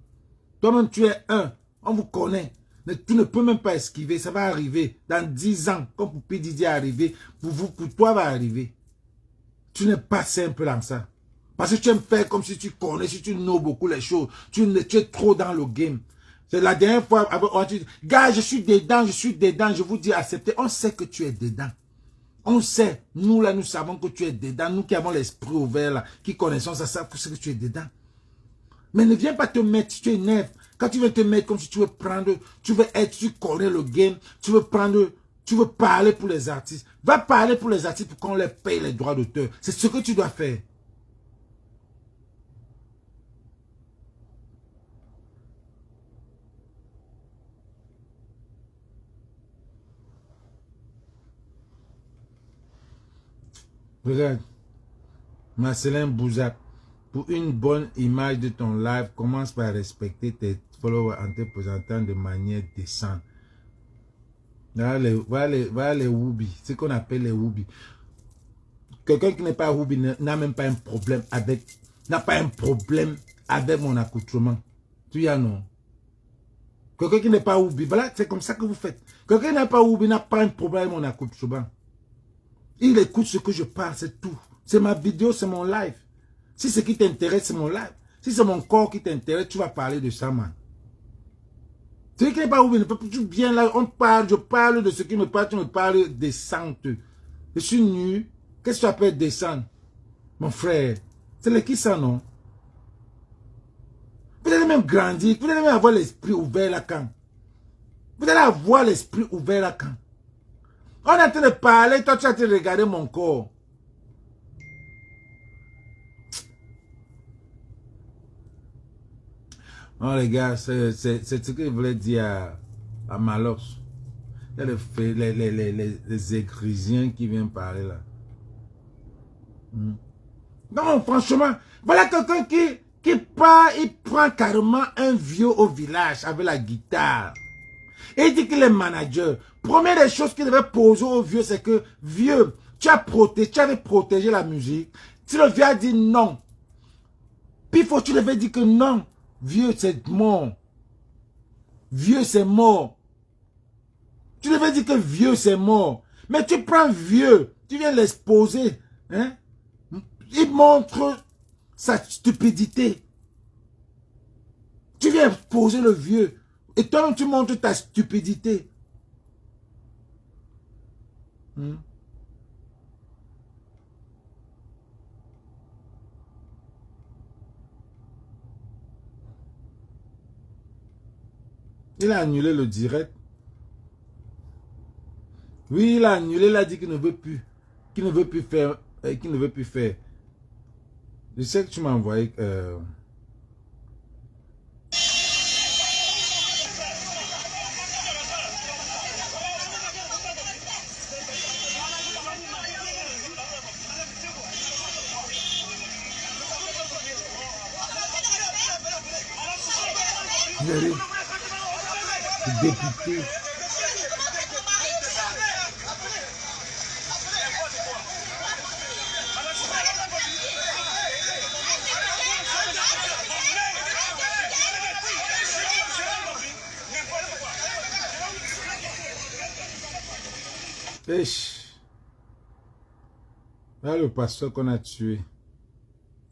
Toi-même, tu es un. On vous connaît. Mais tu ne peux même pas esquiver. Ça va arriver. Dans 10 ans, comme pour Didier est arrivé, pour toi va arriver. Tu n'es pas simple dans ça. Parce que tu aimes faire comme si tu connais, si tu know beaucoup les choses. Tu es trop dans le game. C'est la dernière fois, on dit, gars, je suis dedans, je vous dis, acceptez. On sait que tu es dedans. On sait. Nous, là, nous savons que tu es dedans. Nous qui avons l'esprit ouvert, là, qui connaissons ça, savent que tu es dedans. Mais ne viens pas te mettre, si tu es énerve. Quand tu veux te mettre comme si tu veux prendre, tu veux être, tu connais le game, tu veux parler pour les artistes. Va parler pour les artistes pour qu'on leur paye les droits d'auteur. C'est ce que tu dois faire. Regarde, Marcelin Bouzak, pour une bonne image de ton live, commence par respecter tes followers en te présentant de manière décente. Voilà les Woubi, ce qu'on appelle les Woubi. Quelqu'un qui n'est pas Woubi n'a même pas un problème avec, mon accoutrement. Tu y as non? Quelqu'un qui n'est pas Woubi, voilà, c'est comme ça que vous faites. Quelqu'un qui n'est pas Woubi n'a pas un problème avec mon accoutrement. Il écoute ce que je parle, c'est tout. C'est ma vidéo, c'est mon live. Si ce qui t'intéresse, c'est mon live. Si c'est mon corps qui t'intéresse, tu vas parler de ça, man. Celui qui n'est pas ouvert, ne peut plus bien là, je parle de ce qui me parle, tu me parles décente. Je suis nu. Qu'est-ce que tu appelles descendre? Mon frère, c'est le qui ça, non? Vous allez même grandir, vous allez même avoir l'esprit ouvert là quand? Vous allez avoir l'esprit ouvert là quand? On est en train de parler, toi tu es en train de regarder mon corps. Oh les gars, c'est ce que je voulais dire à Malox. Il y a les égrisiens qui viennent parler là. Non, franchement, voilà quelqu'un qui part, il prend carrément un vieux au village avec la guitare. Et il dit qu'il est manager. Première des choses qu'il devait poser au vieux, c'est que, vieux, tu avais protégé la musique. Si le vieux a dit non, puis tu devais dire que non, vieux, c'est mort. Vieux, c'est mort. Tu devais dire que vieux, c'est mort. Mais tu prends vieux, tu viens l'exposer. Hein? Il montre sa stupidité. Tu viens poser le vieux. Et toi-même, tu montres ta stupidité. Il a annulé le direct. Oui, il a annulé, il a dit qu'il ne veut plus. Qu'il ne veut plus faire. Qu'il ne veut plus faire. Je sais que tu m'as envoyé... député. Eich. Là, le pasteur qu'on a tué,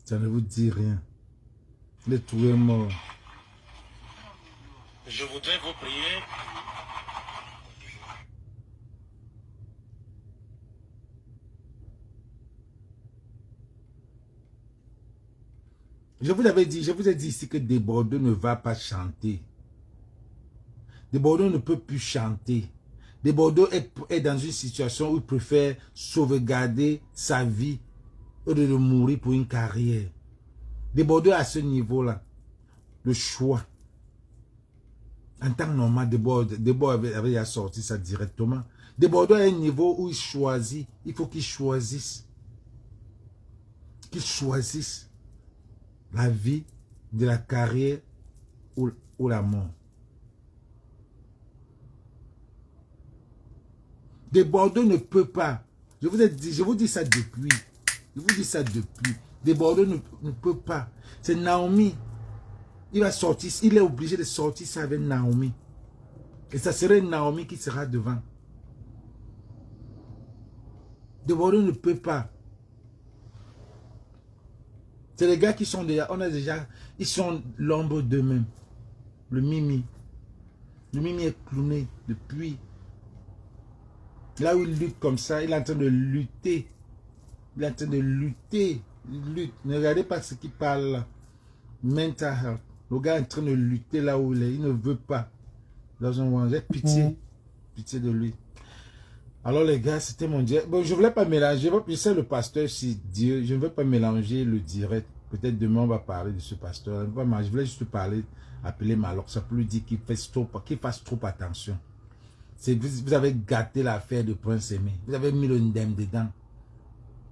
ça ne vous dit rien. Il est trouvé mort. Je voudrais vous prier. Je vous ai dit ici que Desbordeaux ne va pas chanter. Desbordeaux ne peut plus chanter. Desbordeaux est dans une situation où il préfère sauvegarder sa vie au lieu de mourir pour une carrière. Desbordeaux à ce niveau-là, le choix. En temps normal, Desbordeaux avait déjà sorti ça directement. Desbordeaux à un niveau où il choisit. Il faut qu'il choisisse. Qu'il choisisse la vie, de la carrière ou la mort. Desbordeaux ne peut pas. Je vous dis ça depuis. Je vous dis ça depuis. Desbordeaux ne peut pas. C'est Naomi. Il va sortir. Il est obligé de sortir ça avec Naomi. Et ça serait Naomi qui sera devant. Desbordeaux ne peut pas. C'est les gars qui sont déjà, ils sont l'ombre d'eux-mêmes. Le Mimi. Le Mimi est clowné depuis. Là où il lutte comme ça, il est en train de lutter. Il est en train de lutter. Il lutte. Ne regardez pas ce qu'il parle là. Mental health. Le gars est en train de lutter là où il est. Il ne veut pas. Dans un moment, j'ai pitié. Pitié de lui. Alors les gars, c'était mon direct. Bon, je ne voulais pas mélanger. Je sais le pasteur, si Dieu, je ne veux pas mélanger le direct. Peut-être demain on va parler de ce pasteur. Je voulais juste parler, appeler Malok. Ça peut lui dire qu'il fasse trop attention. Vous avez gâté l'affaire de Prince Aimé. Vous avez mis le ndem dedans.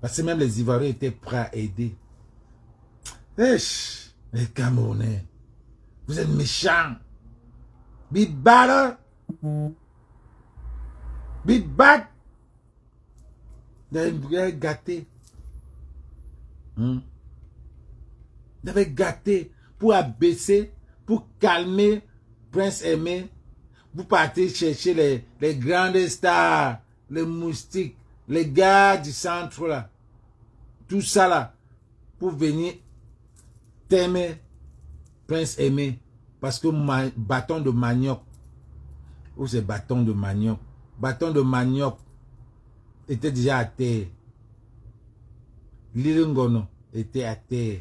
Parce que même les Ivoiriens étaient prêts à aider. Wesh, les Camerounais. Vous êtes méchants. Big bad. Big bad. Vous avez gâté. Vous avez gâté pour abaisser, pour calmer Prince Aimé. Vous partez chercher les grandes stars, les moustiques, les gars du centre là. Tout ça là. Pour venir t'aimer Prince Aimé. Parce que bâton de manioc. Ou c'est bâton de manioc. Bâton de manioc était déjà à terre. Liringono était à terre.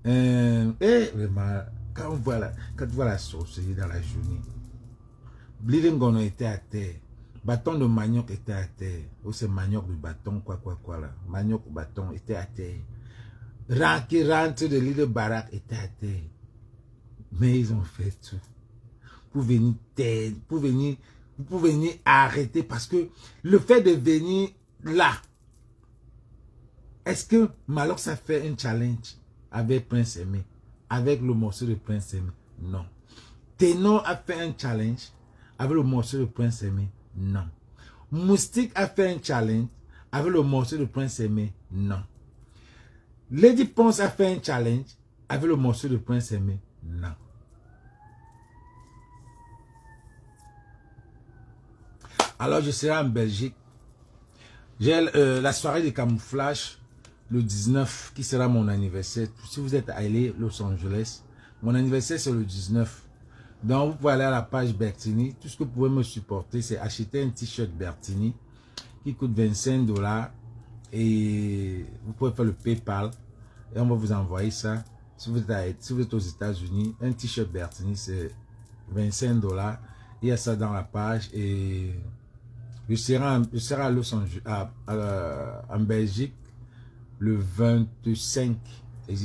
Vraiment, quand tu vois la sorcellerie dans la journée, Liringono était à terre. Bâton de manioc était à terre. Ou c'est manioc de bâton, quoi là. Manioc bâton était à terre. Qui rentre de l'île de Barak était à terre. Mais ils ont fait tout. Pour venir arrêter. Parce que le fait de venir là, est-ce que Malok ça fait un challenge avec Prince Aimé? Avec le morceau de Prince Aimé? Non. Ténor a fait un challenge avec le morceau de Prince Aimé? Non. Moustique a fait un challenge avec le morceau de Prince Aimé? Non. Lady Ponce a fait un challenge avec le morceau de Prince Aimé? Non. Alors je serai en Belgique. J'ai la soirée de camouflage le 19 qui sera mon anniversaire. Si vous êtes allé à Los Angeles, mon anniversaire c'est le 19. Donc vous pouvez aller à la page Bertini. Tout ce que vous pouvez me supporter, c'est acheter un t-shirt Bertini qui coûte 25 $. Et vous pouvez faire le PayPal. Et on va vous envoyer ça. Si vous êtes aux États-Unis, un t-shirt Bertini c'est 25 $. Il y a ça dans la page. Et je serai à Los Angeles, en Belgique le 25. Et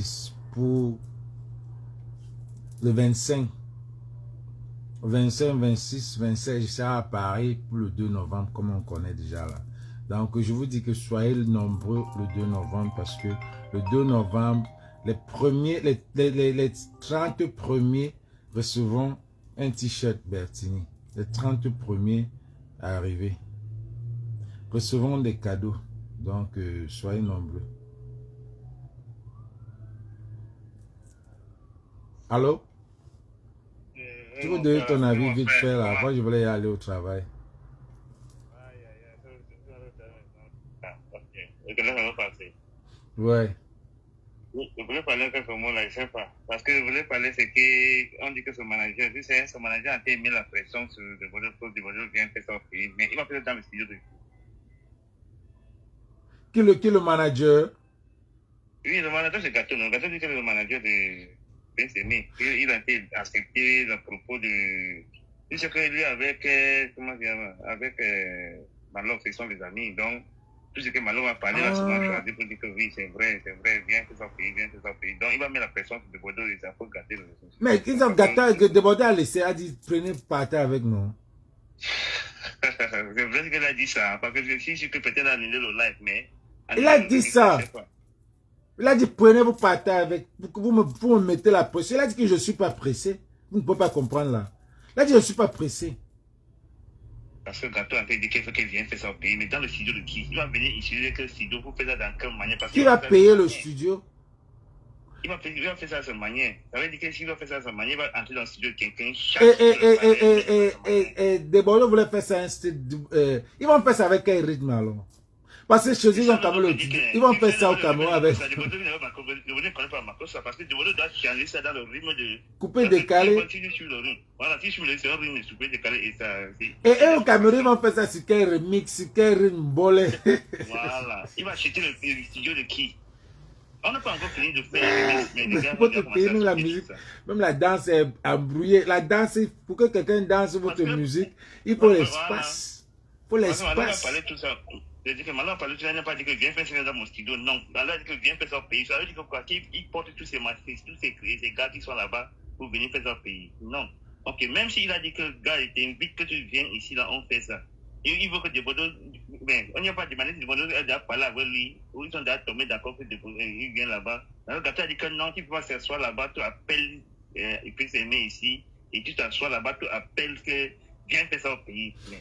pour le 25. 25, 26, 27, je serai à Paris pour le 2 novembre, comme on connaît déjà là. Donc, je vous dis que soyez nombreux le 2 novembre parce que le 2 novembre, les 30 premiers recevront un t-shirt Bertini. Les 30 premiers à arriver recevront des cadeaux. Donc, soyez nombreux. Allô? Tu veux donner ton avis vite fait là. Moi, je voulais y aller au travail. Et que là, ça va passer. Ouais. Je voulais parler de ce mot-là, je ne sais pas. Parce que je voulais parler, c'est qu'on dit que ce manager, ce manager a été mis la pression sur le bonheur pour que le bonheur vienne faire ça au pays. Mais il va faire dans le studio de... Qui est le manager? Oui, le manager, c'est Gâteau. Le Gâteau dit que le manager de PSME, il a été accepté le propos de... Il sait que lui, avec... comment dire, avec Malon, ce sont des amis. Donc, tout ce que Malon va parler, va souvent choisir pour dire que oui, c'est vrai, viens faire ça au pays, viens faire ça au pays. Donc, il va mettre la pression sur le Bordeaux et ça faut gâter le ressources. Mais ils ont gâté, de Bordeaux a laissé, a dit, prenez partez avec nous. C'est vrai qu'elle a dit ça, parce que je suis que peut-être annuler le live, mais... Il a dit ça. Il a dit, prenez vos partez avec, vous me mettez la pression. Il a dit que je ne suis pas pressé. Vous ne pouvez pas comprendre là. Il a dit, je ne suis pas pressé. Parce que Gâteau a dit qu'il faut qu'il vienne faire ça au pays, mais dans le studio de qui? Il va venir ici avec le studio pour faire ça dans quelle manière? Qui va payer le studio? Il va faire ça à sa manière. Ça veut dire que s'il va faire ça à sa manière, il va entrer dans le studio de quelqu'un. Et des Bordeaux voulaient faire ça. Ils vont faire ça avec quel rythme alors? Parce que chez eux, ils vont faire ça au Cameroun avec. Le Bordeaux ne connaît pas Makossa parce que le Bordeaux doit changer ça dans le rythme de. Couper, décaler. Voilà, si je me laisse un rythme de couper, décaler et ça. Et eux au Cameroun, ils vont faire ça sur quel remix, sur quel rythme bolé. Voilà. Il va acheter le studio de qui? On n'a pas encore fini de faire. Mais votre pays, même la musique, même la danse est embrouillée. La danse, pour que quelqu'un danse votre musique, il faut l'espace. Il faut l'espace. Je dis que Malon a parlé, tu n'as pas dit que viens faire ça dans mon studio. Non, Malon a dit que viens faire ça au pays. Ça veut dire que quoi? Qu'il porte tous ces machines, tous ces gars qui sont là-bas pour venir faire ça au pays. Non. Ok, même s'il a dit que le gars t'invite que tu viennes ici, là, on fait ça. Et il veut que des Bordeaux, ben, on n'y a pas demandé si des Bordeaux a déjà parlé avec lui, ou ils sont déjà tombés d'accord que des Bordeaux, il vient là-bas. Alors, Gâteau a dit que non, tu peux pas s'asseoir là-bas, tu appelles, il peut s'aimer ici, et tu t'assois là-bas, tu appelles que.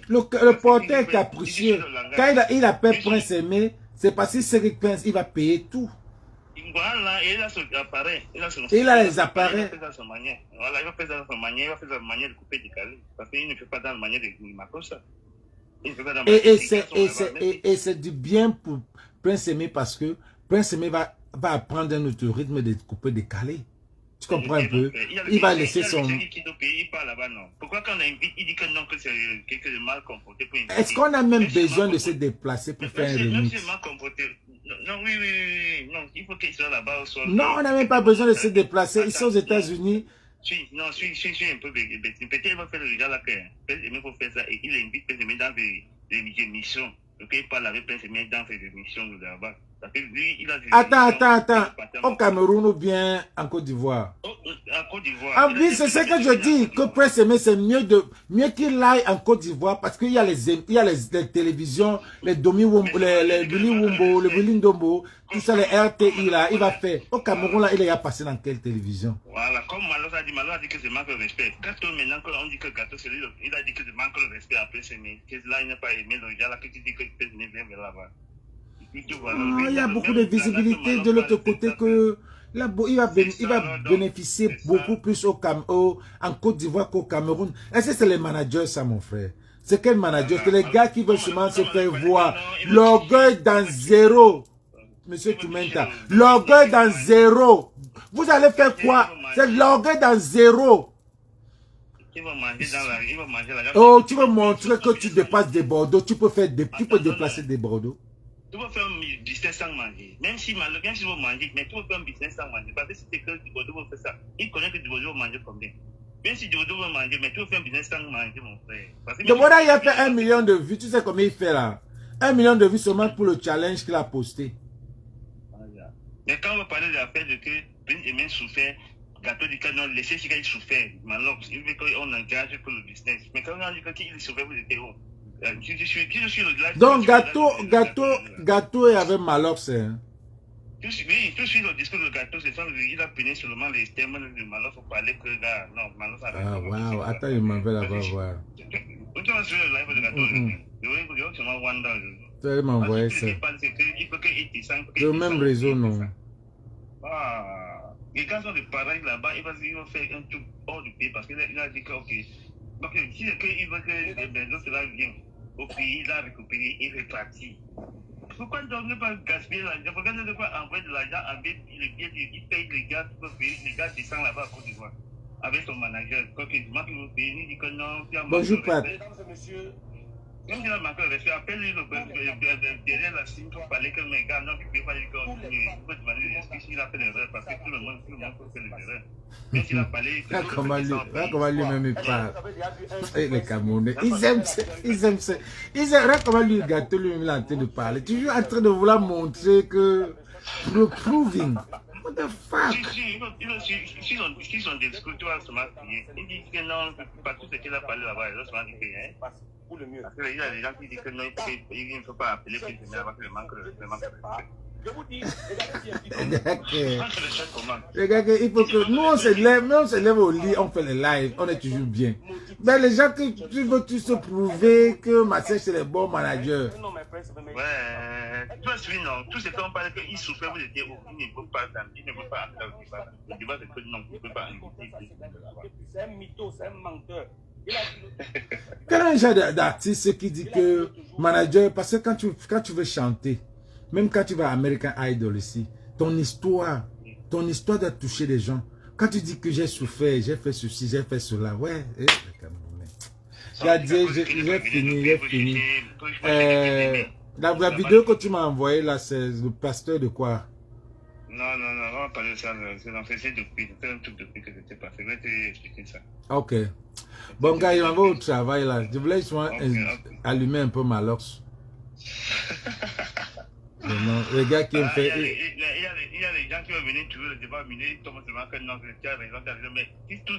Le porteur est capricieux. Quand il appelle Prince Aimé, c'est parce que Cédric Prince, il va payer tout. Voilà, et il a son appareil. Il a les appareils. Il va faire ça Voilà, il va faire ça dans sa manière, il va faire sa manière de couper décalé. Parce qu'il ne fait pas dans la manière de Makossa. Et c'est du bien pour Prince Aimé parce que Prince Aimé va apprendre un autre rythme de couper décalé. Tu comprends un peu? Il va laisser son... Pourquoi quand on invite, il dit que non, que c'est quelque chose de mal comporté pour inviter? Est-ce qu'on a même besoin de se déplacer pour faire un remix? Non, oui. Non, il faut qu'il soit là-bas au sol. Non, on n'a même pas besoin de se déplacer. Ils sont aux États-Unis. Je suis un peu bêtise. Peut-être qu'il va faire le gars là que il faut faire ça et il invite Prince dans des émissions. Il parle avec Prince dans ses émissions là-bas. Attends. Au Cameroun ou bien en Côte d'Ivoire? En Côte d'Ivoire. Ah oui, c'est ce que je dis, que Prince Aimé, c'est mieux qu'il aille en Côte d'Ivoire parce qu'il y a les télévisions, les Domi Wumbo, les Billy Wumbo, les Billy Ndombo, tout ça, les RTI là, il va faire. Au Cameroun là, il est passé dans quelle télévision? Voilà, comme Malon a dit que c'est manque de respect. Gâteau, maintenant, quand on dit que Gâteau, c'est lui, il a dit que c'est manque de respect à Prince Aimé. Que là, il n'a pas aimé le gars là, que tu dis que Prince Aimé vient là-bas. Il y a beaucoup de visibilité de l'autre côté que là, il va bénéficier beaucoup plus en Côte d'Ivoire qu'au Cameroun. Est-ce que c'est les managers, ça, mon frère? C'est quel manager? C'est les gars qui veulent seulement se faire voir. L'orgueil dans zéro. Monsieur Toumenta, l'orgueil dans zéro. Vous allez faire quoi? C'est l'orgueil dans zéro. Oh, tu veux montrer que tu dépasses des Bordeaux. Tu peux déplacer des Bordeaux. Tu vas faire un business sans manger. Même si tu vas manger, mais tu vas faire un business sans manger. Parce que si c'est que du Bordeaux va faire ça, il connaît que du Bordeaux va manger combien. Même si du Bordeaux va manger, mais tu vas faire un business sans manger, mon frère. Du Bordeaux, il a fait 1 million de vues. Tu sais combien il fait là? 1 million de vues seulement pour le challenge qu'il a posté. Mais quand on va parler de l'affaire de que Prince Aimé souffert, Gâteau dit que non, laissez ce qu'il souffert. Maintenant, il veut qu'on engage pour le business. Mais quand on dit qu'il souffert, vous étiez où? Donc, Gâteau est avec Malox. Hein? Oui, tout suit le discours de Gâteau, c'est ça, il a puni seulement les termes de Malox pour parler que là, non, Malox a raison. Ah, waouh, attends, il m'en veut là-bas voir. Quand tu vas sur le live de Gâteau, je vais seulement Wanda. Tu vas m'envoyer ça. Le même réseau, non. Ah, les gars sont des pareils là-bas, il va faire un truc hors du pays parce qu'il a dit que, ok, donc si il veut que les gens viennent au pays, il a récupéré, il est parti. pourquoi ne pas gaspiller l'argent? Pourquoi ne pas envoyer de l'argent avec les billets, il paye les gars, les gars descendent là-bas à Côte d'Ivoire avec son manager. Quand il vous paye, il dit que non, tu as manqué Bonjour, le Pat. respect. Même s'il a manqué le respect, appelle-lui derrière la signe pour parler que mes gars, non, tu ne peux pas dire qu'il peut demander des excuses s'il a fait l'erreur parce que tout le monde peut faire les erreurs. Même s'il a parlé, comment lui-même il parle. Et les Camerounais, ils aiment ça. Regarde comment lui, le gâteau, lui-même, il est en train de parler. Toujours en train de vouloir montrer que. Proving. What the fuck? S'ils ont des discours, tu vas seulement crier. Ils disent que non, pas tout ce qu'il a parlé là-bas, ils vont seulement dire que hein. Parce qu'il y a des gens qui disent que non, il ne faut pas appeler prisonnier avant que le manque de respect. Je vous dis, Regarde, il faut que nous on se lève au lit, on fait les lives, on est toujours bien. Mais les gens que tu veux tous se prouver que Marseille c'est le bon manager. Ouais, toi celui non, tout ce qu'on parle qu'il souffrait, vous étiez où, il ne peut pas entrer au débat. Le débat c'est que non, il ne peut pas inviter. c'est un mytho, c'est un menteur. Quel est le genre d'artiste qui dit que manager, parce que quand tu veux chanter, même quand tu vas à American Idol ici, ton histoire doit toucher les gens. Quand tu dis que j'ai souffert, j'ai fait ceci, j'ai fait cela, ouais, Gadier, j'ai fini. La vidéo que tu m'as envoyée là, c'est le pasteur de quoi? Non, on va parler de ça, c'est depuis, c'est un truc depuis que c'était passé, je vais t'expliquer ça. Ok. Bon, gars, il m'en va au travail là. Je voulais allumer un peu ma lox. Le gars qui me fait. Il y a des gens qui vont venir trouver le débat, mais ils tombent seulement que non, tu as raison, mais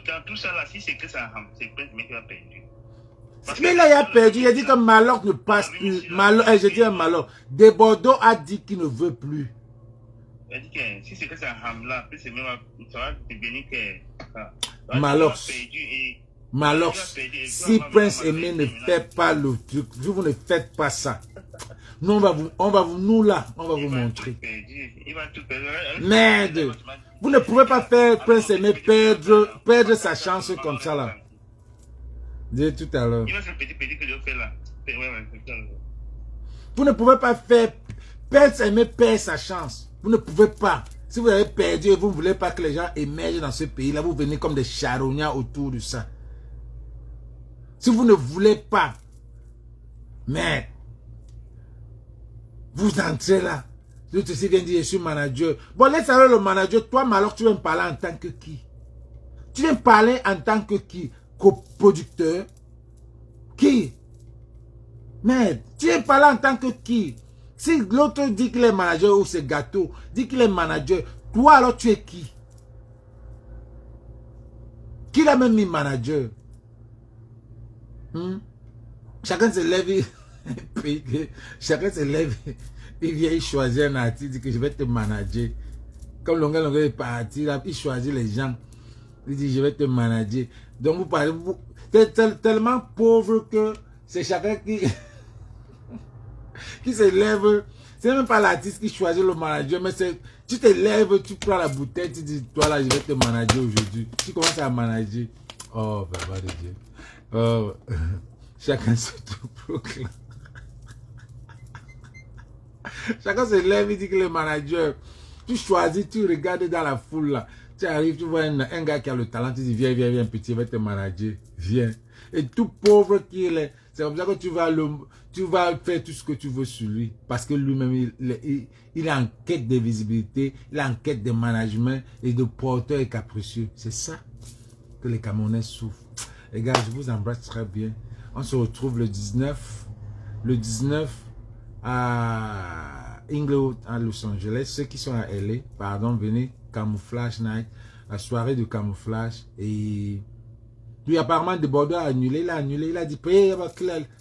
dans tout ça là, si c'est que ça, c'est Prince Mec qui a perdu. Mais là, il a perdu. Il a dit que Malok ne passe plus. J'ai dit un Malok. Desbordeaux a dit qu'il ne veut plus. Il a dit que si c'est que ça là, c'est même ça va devenir que. Malok. Malok. Si Prince Aimé ne fait pas le truc, vous ne faites pas ça. Nous, on va vous montrer. Merde. Vous ne pouvez pas faire Prince Aimé perdre sa chance comme ça là. Dis tout à l'heure. Vous ne pouvez pas faire Prince Aimé perdre sa chance. Vous ne pouvez pas. Si vous avez perdu et vous ne voulez pas que les gens émergent dans ce pays là, vous venez comme des charognards autour de ça. Si vous ne voulez pas, mais vous entrez là. L'autre aussi vient dire, je suis manager. Bon, laisse alors le manager. Toi, alors tu viens me parler en tant que qui? Tu viens me parler en tant que qui? Coproducteur? Qui? Merde. Tu viens me parler en tant que qui? Si l'autre dit qu'il est manager ou c'est gâteau, dit qu'il est manager, toi alors tu es qui? Qui l'a même mis manager? Chacun se lève, chacun se lève, il vient, il choisit un artiste, il dit que je vais te manager. Comme Longa est parti, là, il choisit les gens, il dit je vais te manager. Donc vous parlez, vous êtes tellement pauvre que c'est chacun qui se lève. C'est même pas l'artiste qui choisit le manager, mais c'est, tu te lèves, tu prends la bouteille, tu dis, toi là, je vais te manager aujourd'hui. Tu commences à manager. Oh, papa de Dieu. Oh, chacun se proclame. Chacun se lève, il dit que le manager, tu choisis, tu regardes dans la foule là. Tu arrives, tu vois un gars qui a le talent, tu dis, viens, petit, je vais te manager. Viens. Et tout pauvre qu'il est, c'est comme ça que tu vas faire tout ce que tu veux sur lui. Parce que lui-même, il est en quête de visibilité, il est en quête de management et de porteur et capricieux. C'est ça que les Camerounais souffrent. Les gars, je vous embrasse très bien. On se retrouve le 19 à Inglewood, à Los Angeles. Ceux qui sont à LA, pardon, venez, Camouflage Night, la soirée de camouflage. Et puis apparemment, de Bordeaux a annulé, il a dit,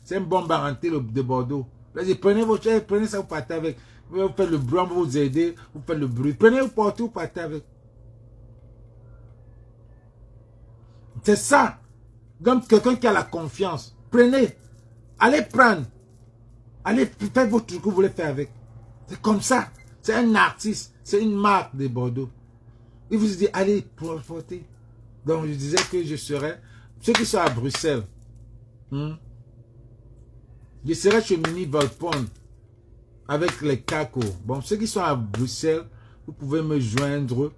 c'est un bon baranté de Bordeaux. Il a dit, prenez vos chaises, prenez ça, vous partez avec. Vous faites le bruit, on va vous aider, vous faites le bruit. Prenez, vous portez, vous partez avec. C'est ça. Donc, quelqu'un qui a la confiance, prenez, allez prendre, allez faire votre truc que vous voulez faire avec. C'est comme ça. C'est un artiste, c'est une marque de Bordeaux. Il vous dit, allez, porter. Donc, je disais que je serais, ceux qui sont à Bruxelles, je serai chez Mini Volpone avec les cacos. Bon, ceux qui sont à Bruxelles, vous pouvez me joindre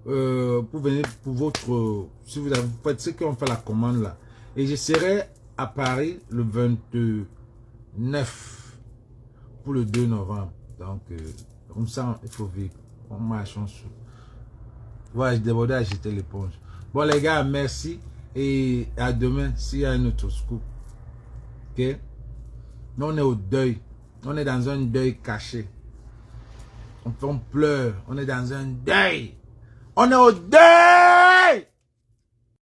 pour venir pour votre... Si vous avez fait ceux qui ont fait la commande là. Et je serai à Paris le 29 pour le 2 novembre. Donc, comme ça, il faut vivre. On marche en dessous. Voilà, je débordais à jeter l'éponge. Bon, les gars, merci. Et à demain, s'il y a un autre scoop. Ok? Nous, on est au deuil. On est dans un deuil caché. On pleure. On est dans un deuil. On est au deuil!